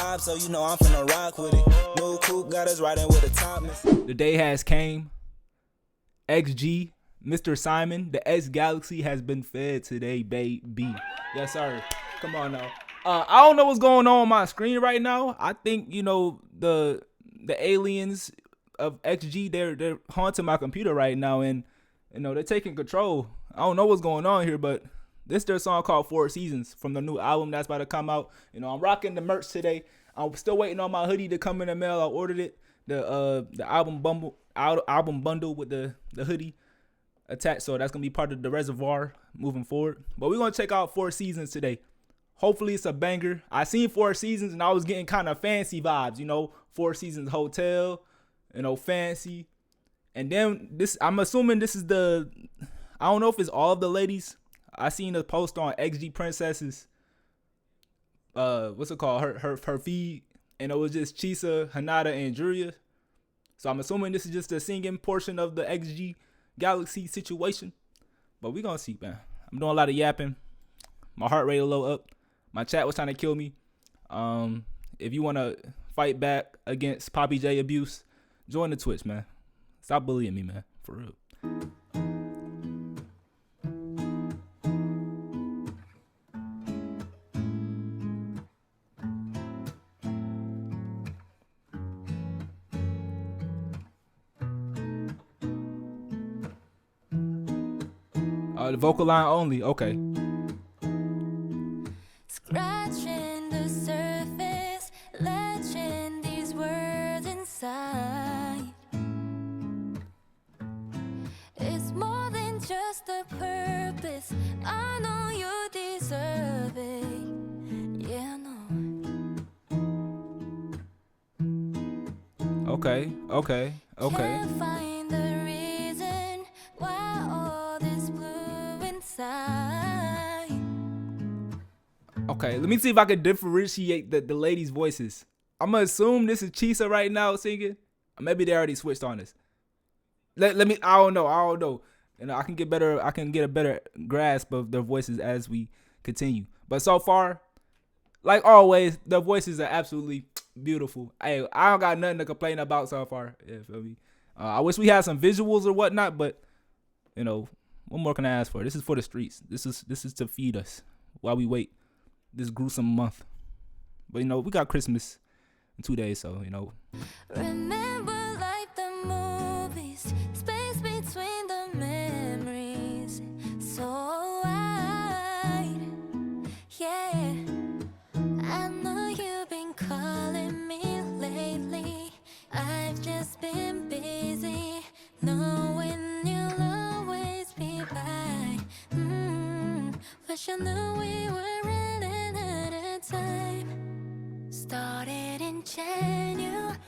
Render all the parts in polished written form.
vibe, so you know I'm finna rock with it. New coupe got us riding with the top. The day has came. XG, Mr. Simon, the X Galaxy has been fed today, baby. Yes, sir. Come on now. I don't know what's going on my screen right now. I think, you know, the aliens of XG, they're haunting my computer right now, and you know, they're taking control. I don't know what's going on here, but this is their song called Four Seasons from the new album that's about to come out. You know, I'm rocking the merch today. I'm still waiting on my hoodie to come in the mail. I ordered it. The album bundle with the hoodie attached, so that's gonna be part of the reservoir moving forward. But we're gonna check out Four Seasons today. Hopefully it's a banger. I seen Four Seasons and I was getting kind of fancy vibes, you know, Four Seasons Hotel, you know, fancy. And then this, I'm assuming this is I don't know if it's all of the ladies. I seen a post on XG Princess's, what's it called? Her feed, and it was just Chisa, Hanada, and Julia. So I'm assuming this is just the singing portion of the XG Galaxy situation. But we gonna see, man. I'm doing a lot of yapping. My heart rate a little up. My chat was trying to kill me. If you want to fight back against Poppy J abuse, join the Twitch, man. Stop bullying me, man. For real. The vocal line only. Okay. Scratching the surface, latching these words inside. It's more than just a purpose. I know you deserve it. Yeah, I know. Okay. Can't find the reason why all this blue inside. Okay, let me see if I can differentiate the ladies' voices. I'm gonna assume this is Chisa right now singing. Maybe they already switched on this. Let me. I don't know. You know, I can get a better grasp of their voices as we continue. But so far, like always, their voices are absolutely beautiful. Hey, I don't got nothing to complain about so far. Yeah, feel me? I wish we had some visuals or whatnot, but you know, what more can I ask for? This is for the streets. This is to feed us while we wait this gruesome month. But you know, we got Christmas in 2 days, so you know. Remember like the movies, space between the memories, so wide. Yeah, I know you've been calling me lately. I've just been busy, knowing you'll always be right. Wish I knew we were running out of time. Started in January,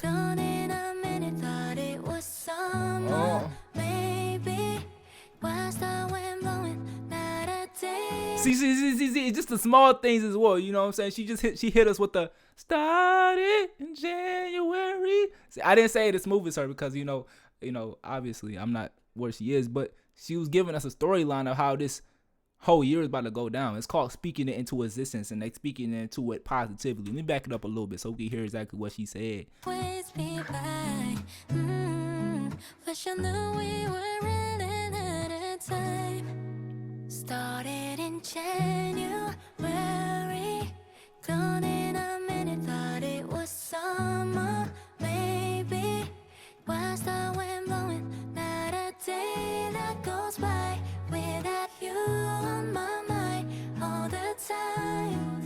gone in a minute, thought it was summer. Maybe was the wind blowing, not a day. See, it's just the small things as well. You know what I'm saying? She hit us with the started in January. See, I didn't say it as smooth as her because you know, obviously I'm not where she is, but she was giving us a storyline of how this whole year is about to go down. It's called speaking it into existence, and they speaking into it positively. Let me back it up a little bit so we can hear exactly what she said. Always be right. Wish I knew we were running out of time. Started in January, gone in a minute, thought it was summer. Maybe was the wind blowing, not a day that goes by without you on my mind all the time.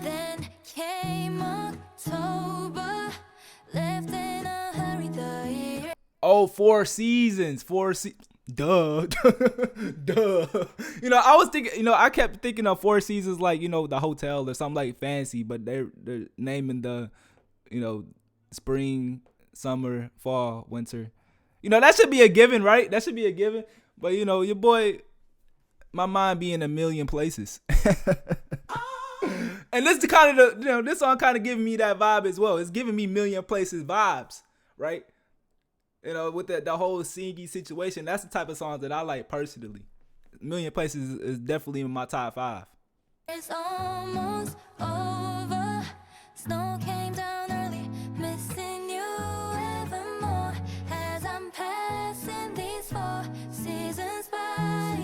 Then came October, left in a hurry the year. Oh, Four Seasons. Duh. You know, I was thinking, you know, I kept thinking of Four Seasons like, you know, the hotel or something like fancy, but they're naming the, you know, spring, summer, fall, winter. You know, that should be a given, right? That should be a given. But, you know, your boy, my mind be in a million places. And this the kind of the, you know, this song kind of giving me that vibe as well. It's giving me million places vibes, right? You know, with the whole singy situation. That's the type of songs that I like personally. Million Places is definitely in my top 5. It's almost over. Snow came down early, missing you evermore as I'm passing these 4 seasons by.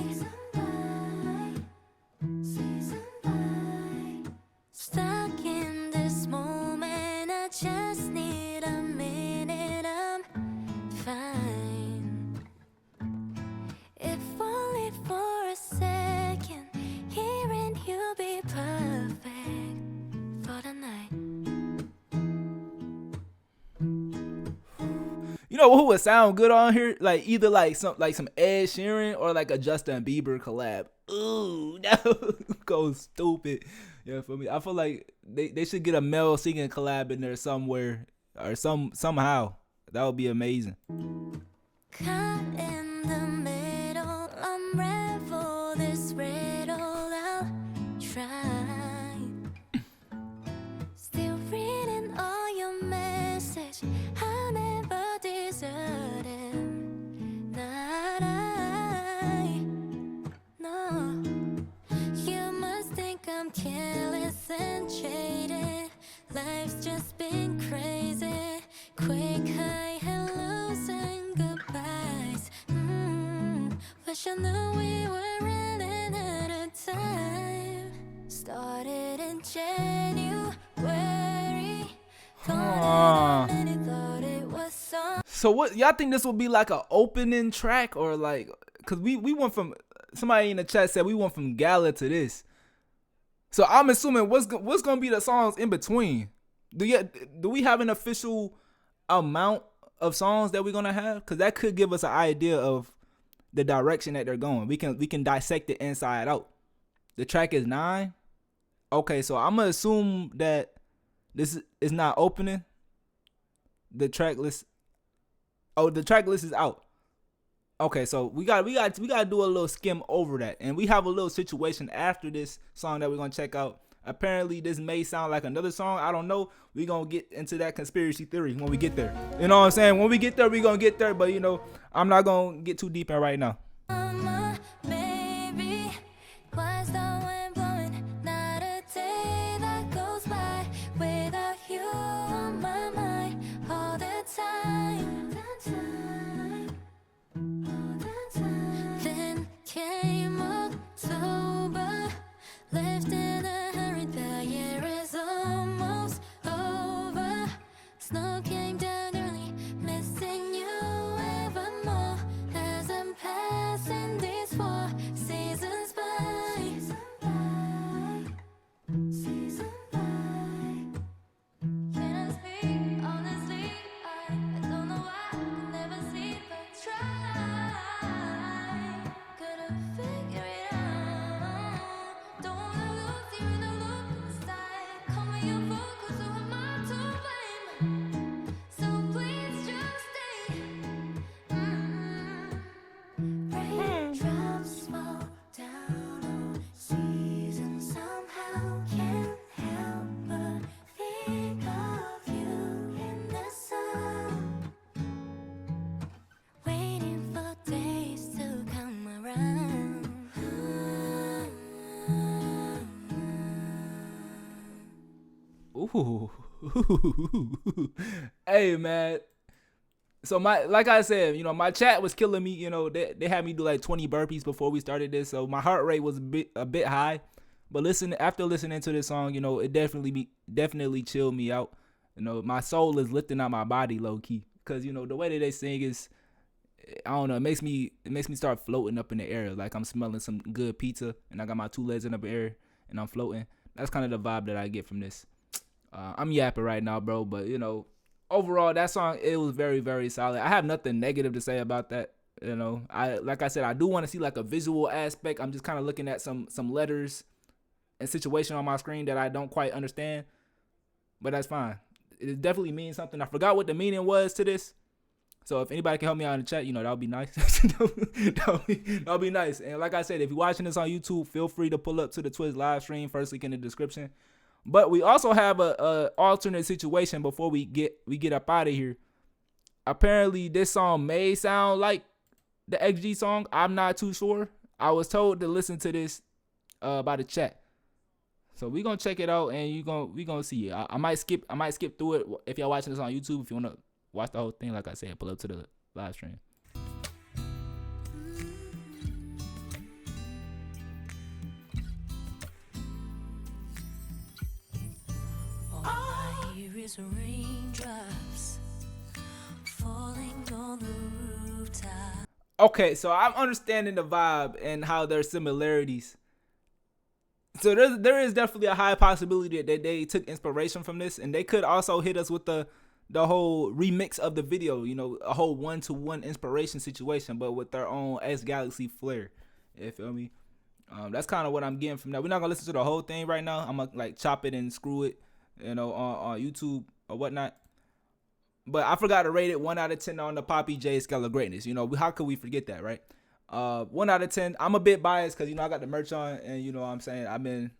Season by. Stuck in this moment, I just need a minute. I'm fine. If only for a second, hearing you be perfect for the night. You know who would sound good on here? Like either like some Ed Sheeran or like a Justin Bieber collab. Ooh, that would go stupid. Yeah, for me, I feel like they should get a male singing collab in there somewhere or somehow. That would be amazing. Caught in the middle, unravel this riddle. I'll try. Still reading all your message. I never deserted. Not I. No. You must think I'm careless and jaded. Life's just been crazy. Quick high and lows and goodbyes. Wish I knew we were running out of time. Started in January. Thought it was so. So what y'all think this will be like an opening track or like? Cause we went from, somebody in the chat said we went from Gala to this. So I'm assuming what's gonna be the songs in between? Do we have an official amount of songs that we're gonna have? Cause that could give us an idea of the direction that they're going. We can dissect it inside out. The track is 9. Okay, so I'm gonna assume that this is not opening. The track list. Oh, the track list is out. Okay, so we got to do a little skim over that, and we have a little situation after this song that we're gonna check out. Apparently, this may sound like another song. I don't know. We're gonna get into that conspiracy theory when we get there. You know what I'm saying? When we get there, we're gonna get there. But I'm not gonna get too deep in right now. Baby, why's the wind blowing? Not a day that goes by without you on my mind all the time. Then came October, left in a hurry. The year is almost over. Snow came down early, missing you evermore as I'm passing these 4 seasons by. Season by. Can I speak honestly? I don't know why I can never sleep but try. Couldn't figure it out. Don't wanna lose you in the loop inside. Call me a fool 'cause who am I to blame? So please just stay. Raindrops fall down on seasons somehow. Can't help but think of you in the sun. Waiting for days to come around. Ooh. Hey man. So like I said, my chat was killing me. They had me do like 20 burpees before we started this, so my heart rate was a bit high. But after listening to this song, it definitely chilled me out. My soul is lifting out my body low key, because the way that they sing is, I don't know, it makes me start floating up in the air, like I'm smelling some good pizza and I got my 2 legs in the air and I'm floating. That's kind of the vibe that I get from this. I'm yapping right now, bro, but overall, that song, it was very, very solid. I have nothing negative to say about that. Like I said, I do want to see like a visual aspect. I'm just kind of looking at some letters and situation on my screen that I don't quite understand, but that's fine. It definitely means something. I forgot what the meaning was to this, so if anybody can help me out in the chat, that would be nice. that would be nice. And like I said, if you're watching this on YouTube, feel free to pull up to the Twitch live stream. First link in the description. But we also have a alternate situation before we get up out of here. Apparently, this song may sound like the XG song. I'm not too sure. I was told to listen to this by the chat. So we gonna check it out, and we gonna see it. I might skip through it if y'all watching this on YouTube. If you wanna watch the whole thing, like I said, pull up to the live stream. All I hear is raindrops falling on the rooftop. Okay, so I'm understanding the vibe and how there's similarities. So there is definitely a high possibility that they took inspiration from this, and they could also hit us with the whole remix of the video, you know, a whole 1-to-1 inspiration situation, but with their own X Galaxy flair. You feel me? That's kind of what I'm getting from that. We're not gonna listen to the whole thing right now. I'm gonna like chop it and screw it, you know, on YouTube or whatnot. But I forgot to rate it 1 out of 10 on the Poppy J scale of greatness. You know, how could we forget that, right? 1 out of 10. I'm a bit biased because, you know, I got the merch on, and you know what I'm saying, I've been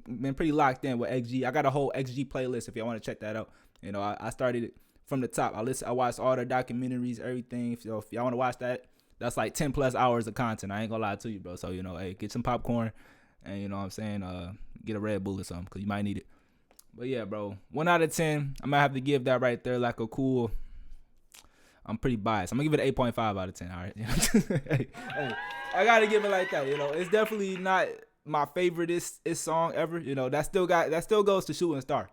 pretty locked in with XG. I got a whole XG playlist if y'all want to check that out. You know, I started it from the top. I watched all their documentaries, everything. So if y'all want to watch that, that's like 10 plus hours of content. I ain't gonna lie to you, bro. So, you know, hey, get some popcorn, and you know what I'm saying, get a Red Bull or something, because you might need it. But yeah, bro, 1 out of 10. I might have to give that right there like a cool. I'm pretty biased. I'm gonna give it an 8.5 out of 10. All right. hey, I gotta give it like that. You know, it's definitely not my favorite song ever. You know, that still goes to Shooting Star.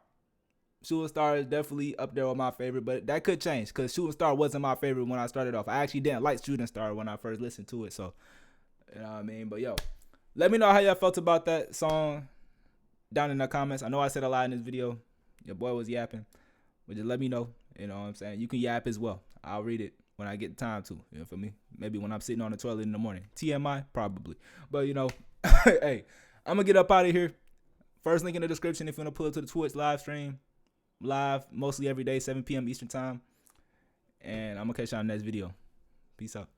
Shooting Star is definitely up there with my favorite, but that could change because Shooting Star wasn't my favorite when I started off. I actually didn't like Shooting Star when I first listened to it. So, you know what I mean. But yo, let me know how y'all felt about that song down in the comments. I know I said a lot in this video. Your boy was yapping, but just let me know. You know what I'm saying? You can yap as well. I'll read it when I get time to. You know, for me, maybe when I'm sitting on the toilet in the morning. TMI, probably. But you know, hey, I'm gonna get up out of here. First link in the description if you wanna pull up to the Twitch live stream, live mostly every day, 7 p.m. Eastern time. And I'm gonna catch y'all in the next video. Peace out.